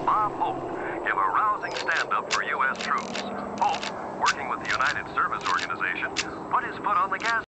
Bob Hope, give a rousing stand-up for U.S. troops. Hope, working with the United Service Organization, put his foot on the gas.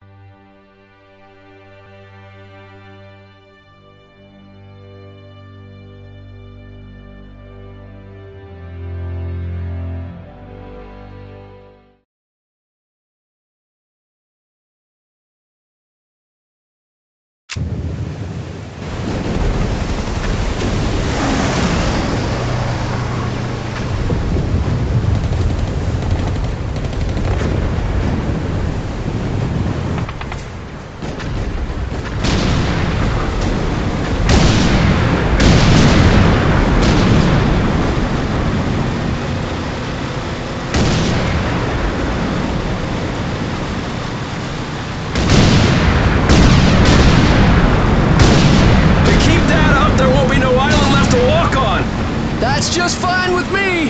That's just fine with me!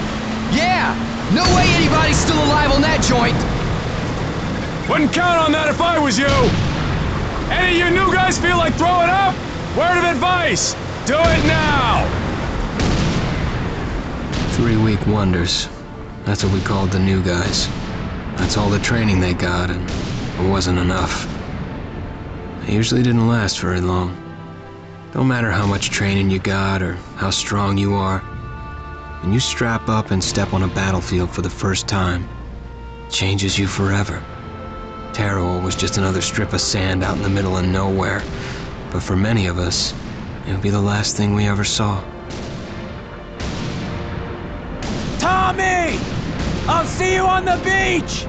Yeah! No way anybody's still alive on that joint! Wouldn't count on that if I was you! Any of you new guys feel like throwing up? Word of advice! Do it now! 3-week wonders. That's what we called the new guys. That's all the training they got, and it wasn't enough. It usually didn't last very long. Don't matter how much training you got or how strong you are. When you strap up and step on a battlefield for the first time, it changes you forever. Taro was just another strip of sand out in the middle of nowhere, but for many of us, it would be the last thing we ever saw. Tommy! I'll see you on the beach!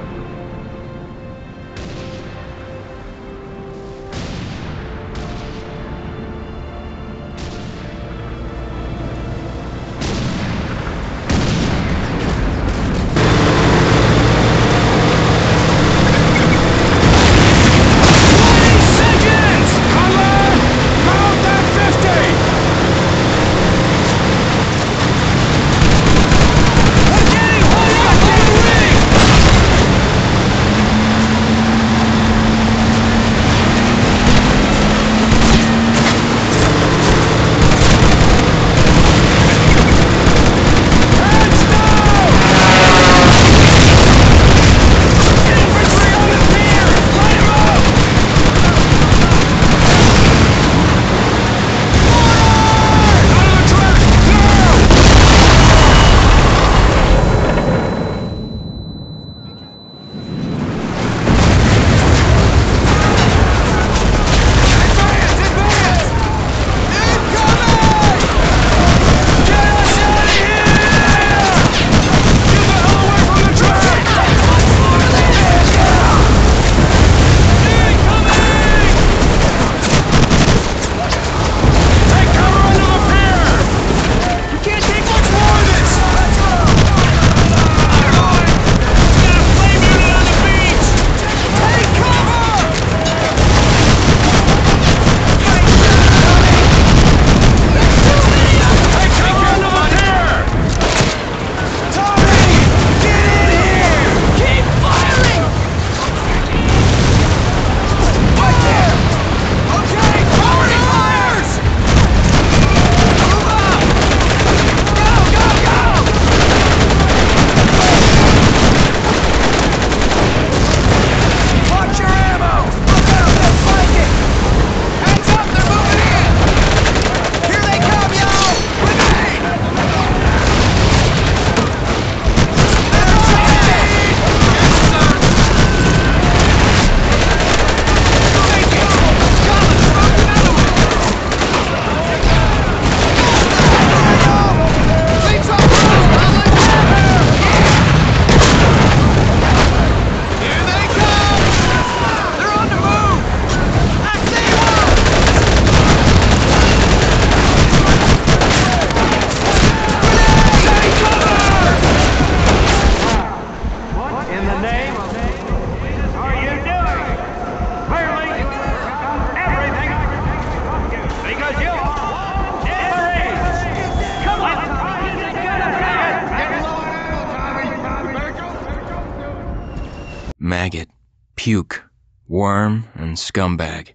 Maggot, puke, worm, and scumbag.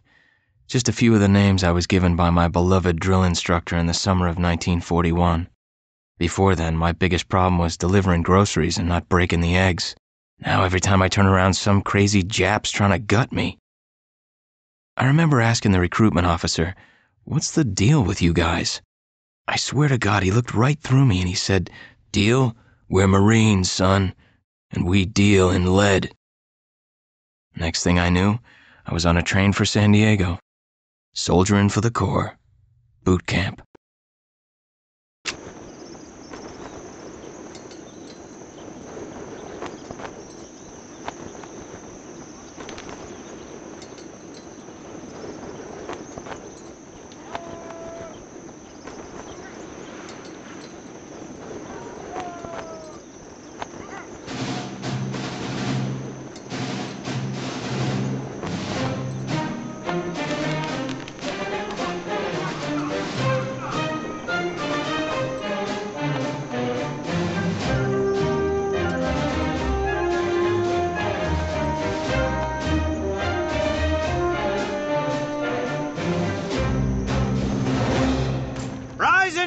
Just a few of the names I was given by my beloved drill instructor in the summer of 1941. Before then, my biggest problem was delivering groceries and not breaking the eggs. Now every time I turn around, some crazy Jap's trying to gut me. I remember asking the recruitment officer, "What's the deal with you guys?" I swear to God, he looked right through me and he said, "Deal? We're Marines, son, and we deal in lead." Next thing I knew, I was on a train for San Diego, soldiering for the Corps, boot camp.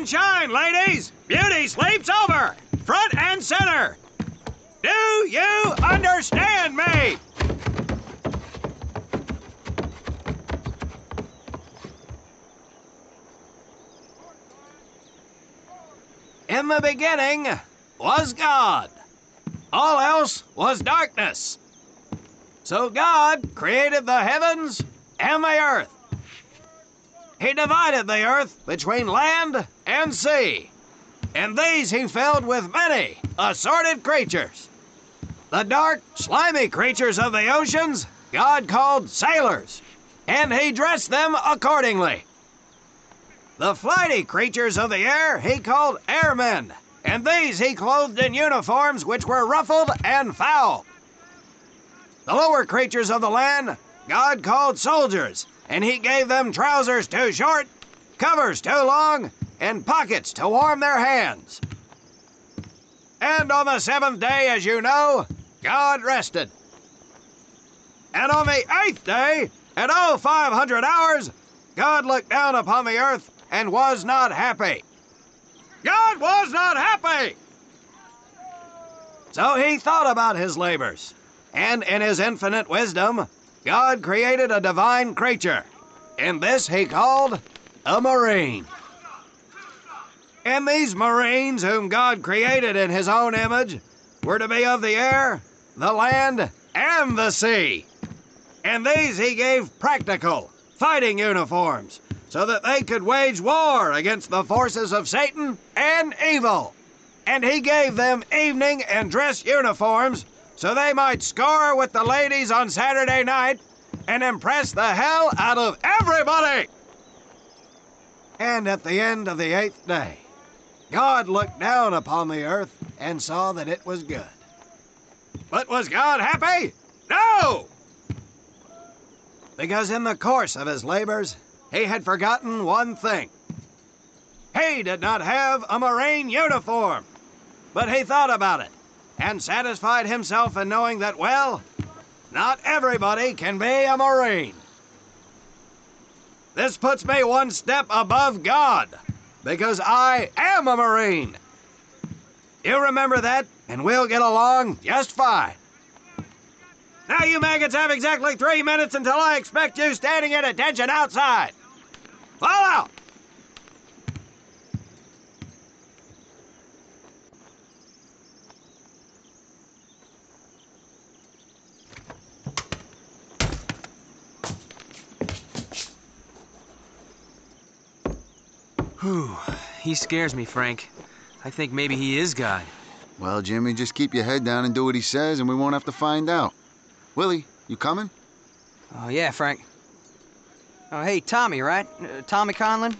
Shine, ladies! Beauty sleeps over! Front and center! Do you understand me? In the beginning was God. All else was darkness. So God created the heavens and the earth. He divided the earth between land and sea, and these he filled with many assorted creatures. The dark, slimy creatures of the oceans God called sailors, and he dressed them accordingly. The flighty creatures of the air he called airmen, and these he clothed in uniforms which were ruffled and foul. The lower creatures of the land God called soldiers, and he gave them trousers too short, covers too long, and pockets to warm their hands. And on the seventh day, as you know, God rested. And on the eighth day, at 0500 hours, God looked down upon the earth and was not happy. God was not happy! So he thought about his labors, and in his infinite wisdom, God created a divine creature, and this he called a Marine. And these Marines, whom God created in his own image, were to be of the air, the land, and the sea. And these he gave practical, fighting uniforms, so that they could wage war against the forces of Satan and evil. And he gave them evening and dress uniforms, so they might score with the ladies on Saturday night and impress the hell out of everybody. And at the end of the eighth day, God looked down upon the earth and saw that it was good. But was God happy? No! Because in the course of his labors, he had forgotten one thing. He did not have a Marine uniform, but he thought about it and satisfied himself in knowing that, well, not everybody can be a Marine. This puts me one step above God, because I am a Marine. You remember that, and we'll get along just fine. Now you maggots have exactly 3 minutes until I expect you standing at attention outside. Fall out! Whew. He scares me, Frank. I think maybe he is God. Well, Jimmy, just keep your head down and do what he says, and we won't have to find out. Willie, you coming? Oh, yeah, Frank. Oh, hey, Tommy, right? Tommy Conlon?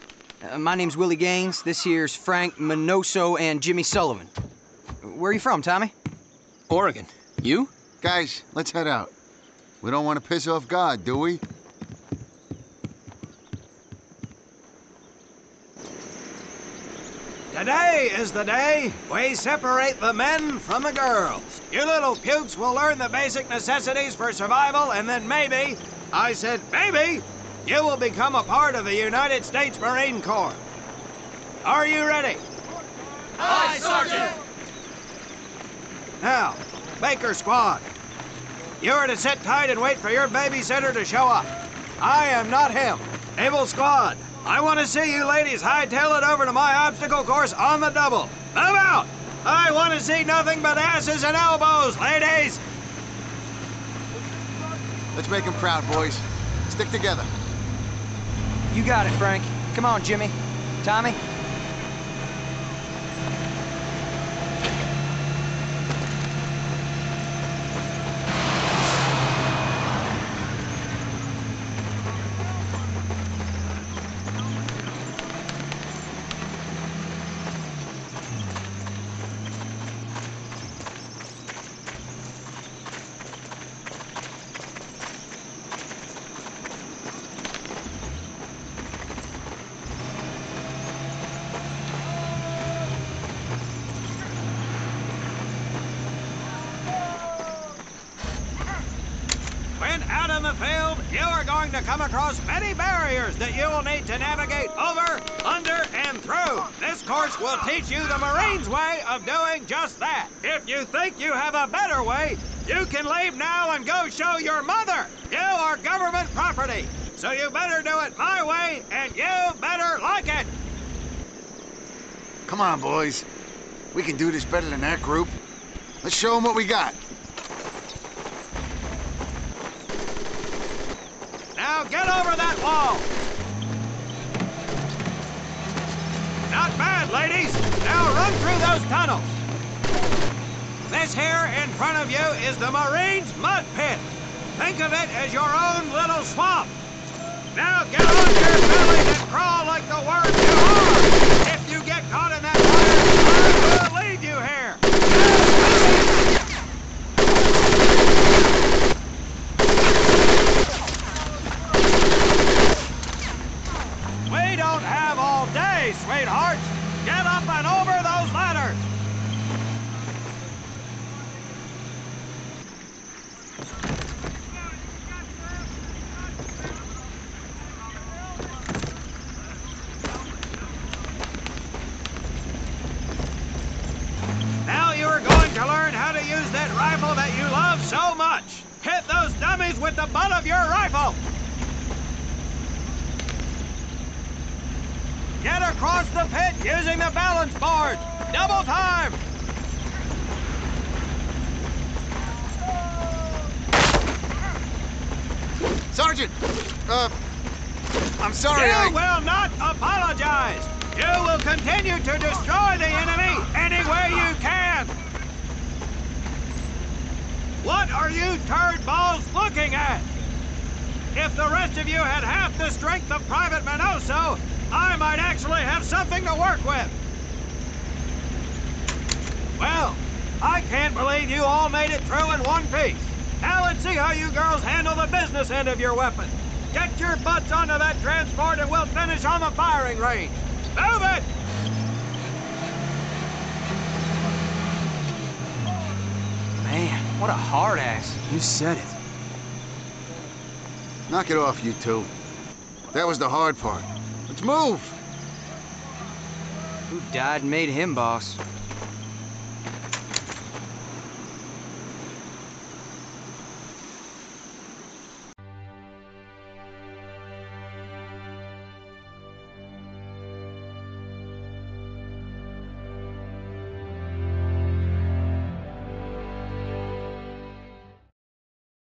My name's Willie Gaines. This here's Frank Minoso and Jimmy Sullivan. Where are you from, Tommy? Oregon. You? Guys, let's head out. We don't want to piss off God, do we? Today is the day we separate the men from the girls. You little pukes will learn the basic necessities for survival, and then maybe, I said maybe, you will become a part of the United States Marine Corps. Are you ready? Aye. Now, Baker Squad, you are to sit tight and wait for your babysitter to show up. I am not him. Able Squad, I want to see you ladies hightail it over to my obstacle course on the double. Move out! I want to see nothing but asses and elbows, ladies! Let's make him proud, boys. Stick together. You got it, Frank. Come on, Jimmy. Tommy? When out in the field, you are going to come across many barriers that you will need to navigate over, under, and through. This course will teach you the Marines' way of doing just that. If you think you have a better way, you can leave now and go show your mother. You are government property, so you better do it my way, and you better like it. Come on, boys. We can do this better than that group. Let's show them what we got. Now get over that wall. Not bad, ladies. Now run through those tunnels. This here in front of you is the Marines' mud pit. Think of it as your own little swamp. Now get on your bellies and crawl like the worms you are. If you get caught in that fire, I will leave you here. We don't have all day, sweethearts. Get up and over those ladders. Now you are going to learn how to use that rifle that you love so much. Hit those dummies with the butt of your rifle. Get across the pit using the balance board. Double time. Sergeant! I'm sorry, You will not apologize. You will continue to destroy the enemy any way you can. What are you turd balls looking at? If the rest of you had half the strength of Private Minoso, I might actually have something to work with. Well, I can't believe you all made it through in one piece. Now let's see how you girls handle the business end of your weapon. Get your butts onto that transport and we'll finish on the firing range. Move it! Man, what a hard ass. You said it. Knock it off, you two. That was the hard part. Let's move! Who died and made him boss?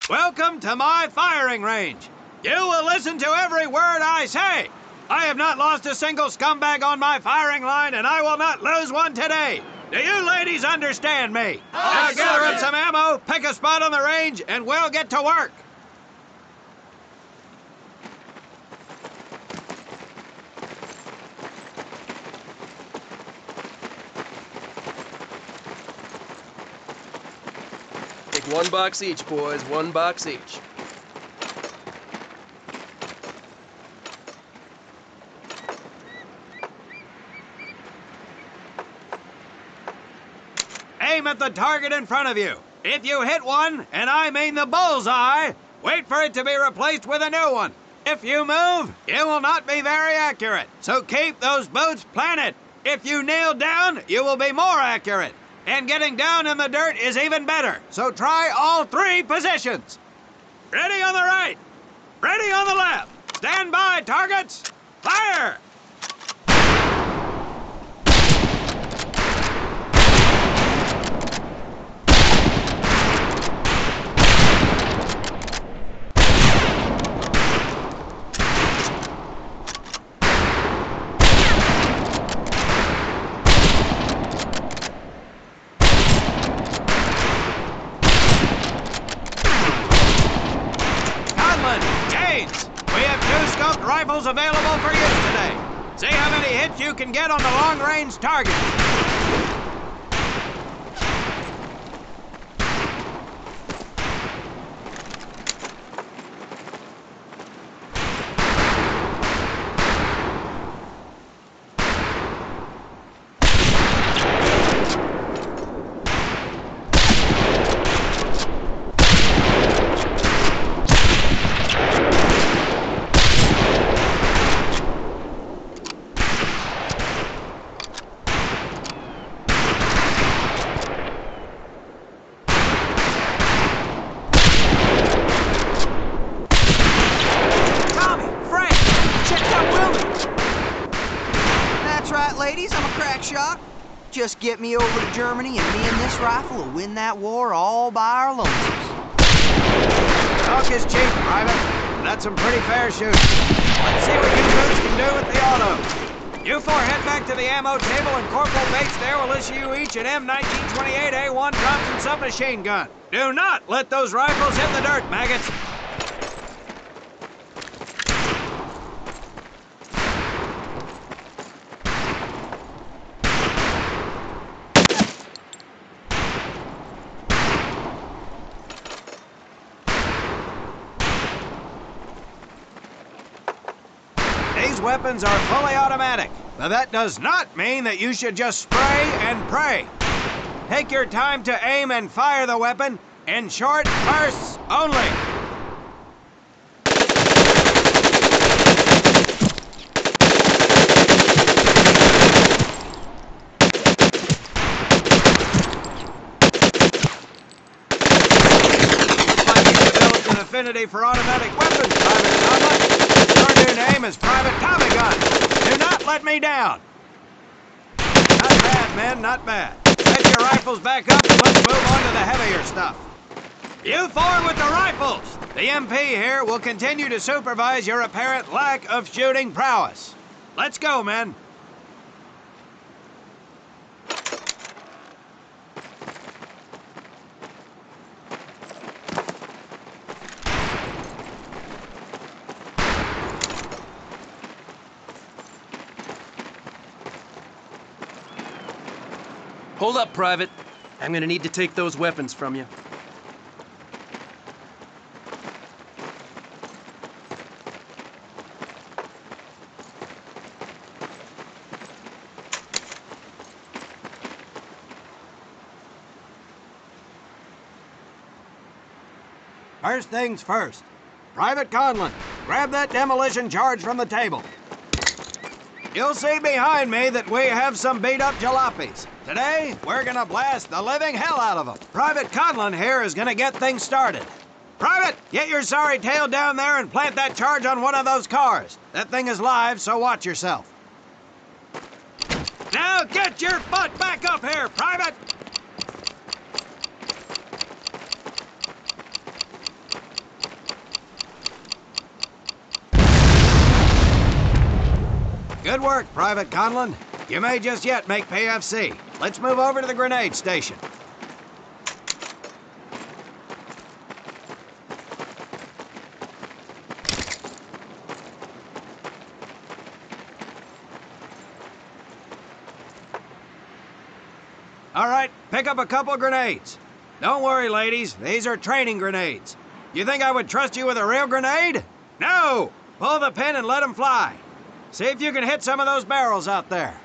Welcome to my firing range. You will listen to every word I say. I have not lost a single scumbag on my firing line, and I will not lose one today. Do you ladies understand me? Now gather up some ammo, pick a spot on the range, and we'll get to work. Take 1 box each, boys. 1 box each. Aim at the target in front of you. If you hit one, and I mean the bullseye, wait for it to be replaced with a new one. If you move, it will not be very accurate, so keep those boots planted. If you kneel down, you will be more accurate. And getting down in the dirt is even better. So try all 3 positions. Ready on the right. Ready on the left. Stand by, targets. Fire! Rifles available for use today. See how many hits you can get on the long-range target. Ladies, I'm a crack shot. Just get me over to Germany and me and this rifle will win that war all by our lonesomes. Talk is cheap, Private. That's some pretty fair shooting. Let's see what you dudes can do with the auto. You 4 head back to the ammo table and Corporal Bates there will issue you each an M1928A1 Thompson submachine gun. Do not let those rifles hit the dirt, maggots. These weapons are fully automatic, but that does not mean that you should just spray and pray. Take your time to aim and fire the weapon in short bursts only. Looks like you developed an affinity for automatic weapons, Private Conlon. Your new name is Private Tommy Gun. Do not let me down. Not bad, men, not bad. Set your rifles back up and let's move on to the heavier stuff. You 4 with the rifles. The MP here will continue to supervise your apparent lack of shooting prowess. Let's go, men. Hold up, Private. I'm gonna need to take those weapons from you. First things first. Private Conlon, grab that demolition charge from the table. You'll see behind me that we have some beat-up jalopies. Today, we're gonna blast the living hell out of them. Private Conlon here is gonna get things started. Private, get your sorry tail down there and plant that charge on one of those cars. That thing is live, so watch yourself. Now get your butt back up here, Private! Good work, Private Conlon. You may just yet make PFC. Let's move over to the grenade station. All right, pick up a couple grenades. Don't worry, ladies. These are training grenades. You think I would trust you with a real grenade? No! Pull the pin and let them fly. See if you can hit some of those barrels out there.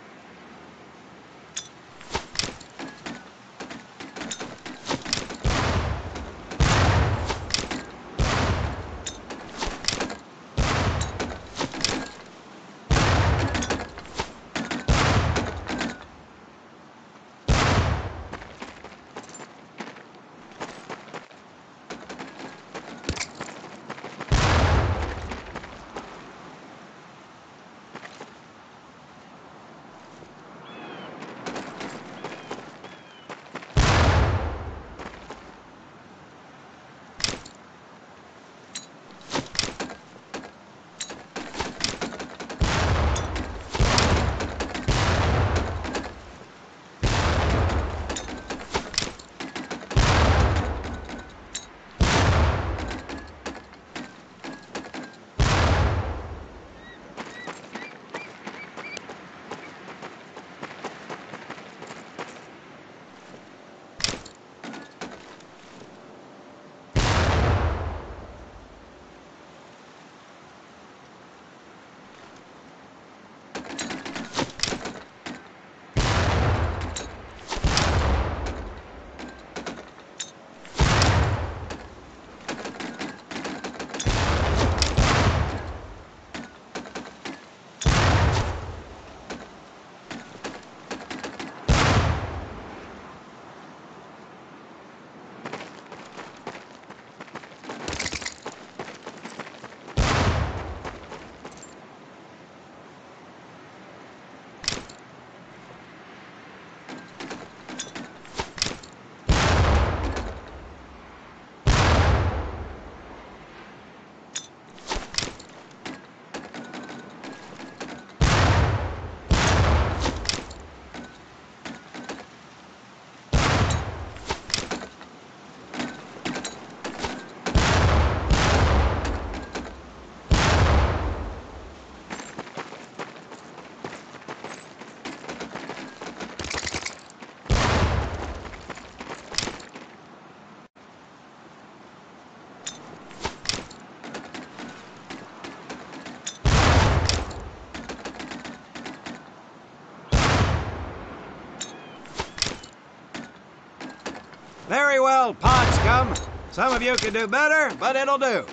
Very well, pod scum. Some of you can do better, but it'll do.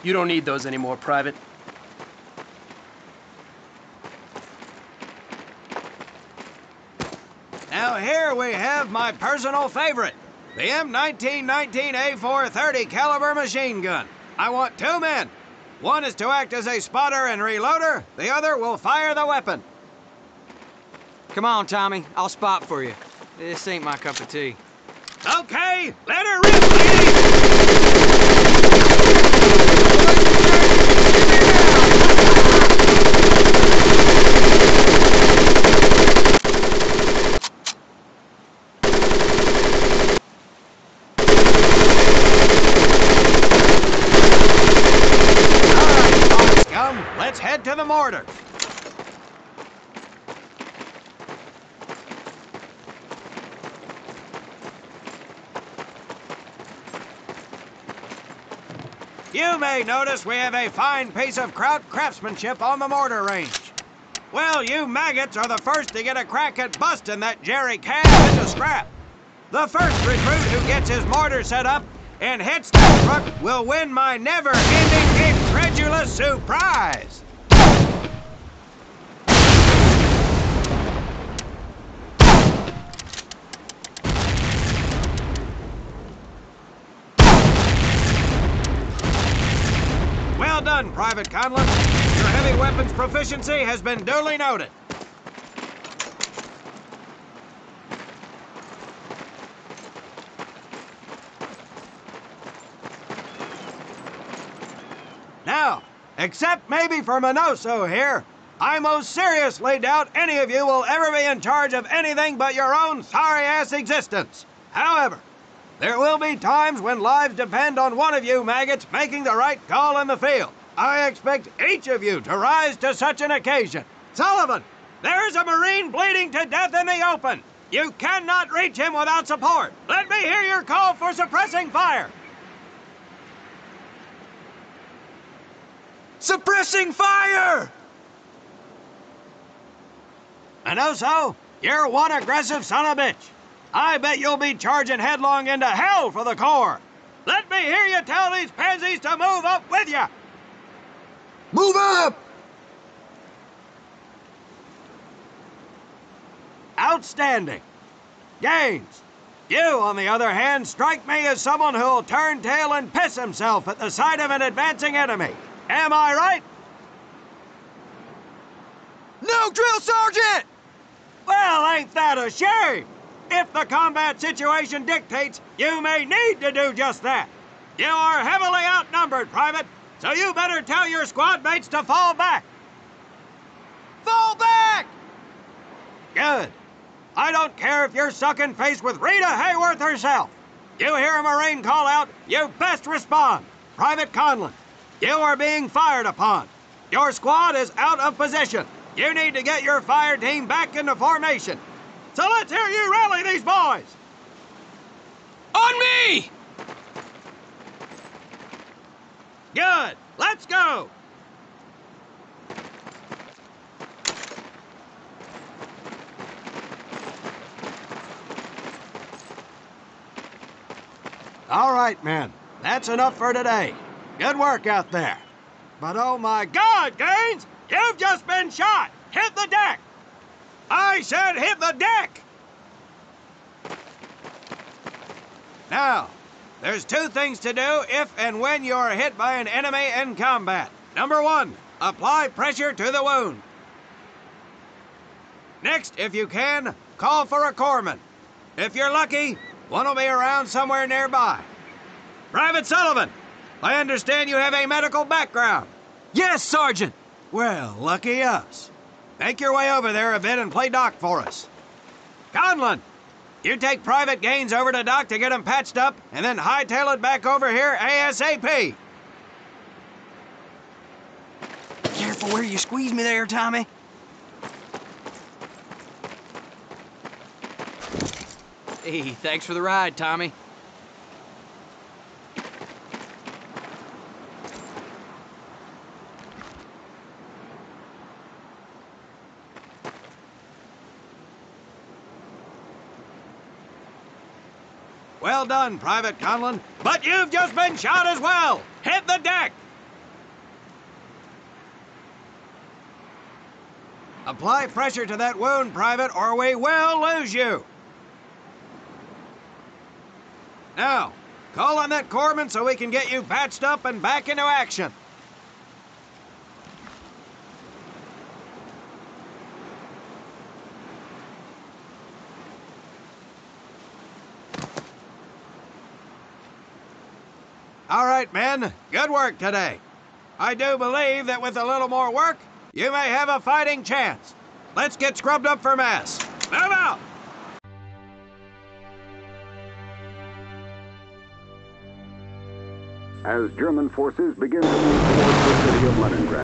You don't need those anymore, Private. Now here we have my personal favorite, the M1919A430 caliber machine gun. I want 2 men. One is to act as a spotter and reloader. The other will fire the weapon. Come on, Tommy. I'll spot for you. This ain't my cup of tea. Okay, let her rip, lady! Let's head to the mortar. You may notice we have a fine piece of kraut craftsmanship on the mortar range. Well, you maggots are the first to get a crack at busting that jerry can into scrap. The first recruit who gets his mortar set up and hits that truck will win my never-ending incredulous surprise. Well done, Private Conlon. Your heavy weapons proficiency has been duly noted. Now, except maybe for Minoso here, I most seriously doubt any of you will ever be in charge of anything but your own sorry-ass existence. However, there will be times when lives depend on one of you maggots making the right call in the field. I expect each of you to rise to such an occasion. Sullivan, there's a Marine bleeding to death in the open. You cannot reach him without support. Let me hear your call for suppressing fire. Suppressing fire! Minoso, you're one aggressive son of a bitch. I bet you'll be charging headlong into hell for the Corps. Let me hear you tell these pansies to move up with you. Move up! Outstanding. Gaines, you, on the other hand, strike me as someone who'll turn tail and piss himself at the sight of an advancing enemy. Am I right? No, drill sergeant! Well, ain't that a shame? If the combat situation dictates, you may need to do just that. You are heavily outnumbered, Private, so you better tell your squad mates to fall back. Fall back! Good. I don't care if you're sucking face with Rita Hayworth herself. You hear a Marine call out, you best respond. Private Conlon, you are being fired upon. Your squad is out of position. You need to get your fire team back into formation. So let's hear you rally these boys. On me! Good. Let's go. All right, men. That's enough for today. Good work out there. But oh my God, Gaines! You've just been shot! Hit the deck! I said hit the deck! Now, there's 2 things to do if and when you're hit by an enemy in combat. Number 1, apply pressure to the wound. Next, if you can, call for a corpsman. If you're lucky, one will be around somewhere nearby. Private Sullivan, I understand you have a medical background. Yes, Sergeant! Well, lucky us. Make your way over there a bit and play doc for us. Conlon, you take Private Gaines over to doc to get him patched up, and then hightail it back over here ASAP. Careful where you squeeze me there, Tommy. Hey, thanks for the ride, Tommy. Well done, Private Conlon. But you've just been shot as well. Hit the deck. Apply pressure to that wound, Private, or we will lose you. Now, call on that corpsman so we can get you patched up and back into action. All right, men. Good work today. I do believe that with a little more work, you may have a fighting chance. Let's get scrubbed up for mess. Move out! As German forces begin to move towards the city of Leningrad.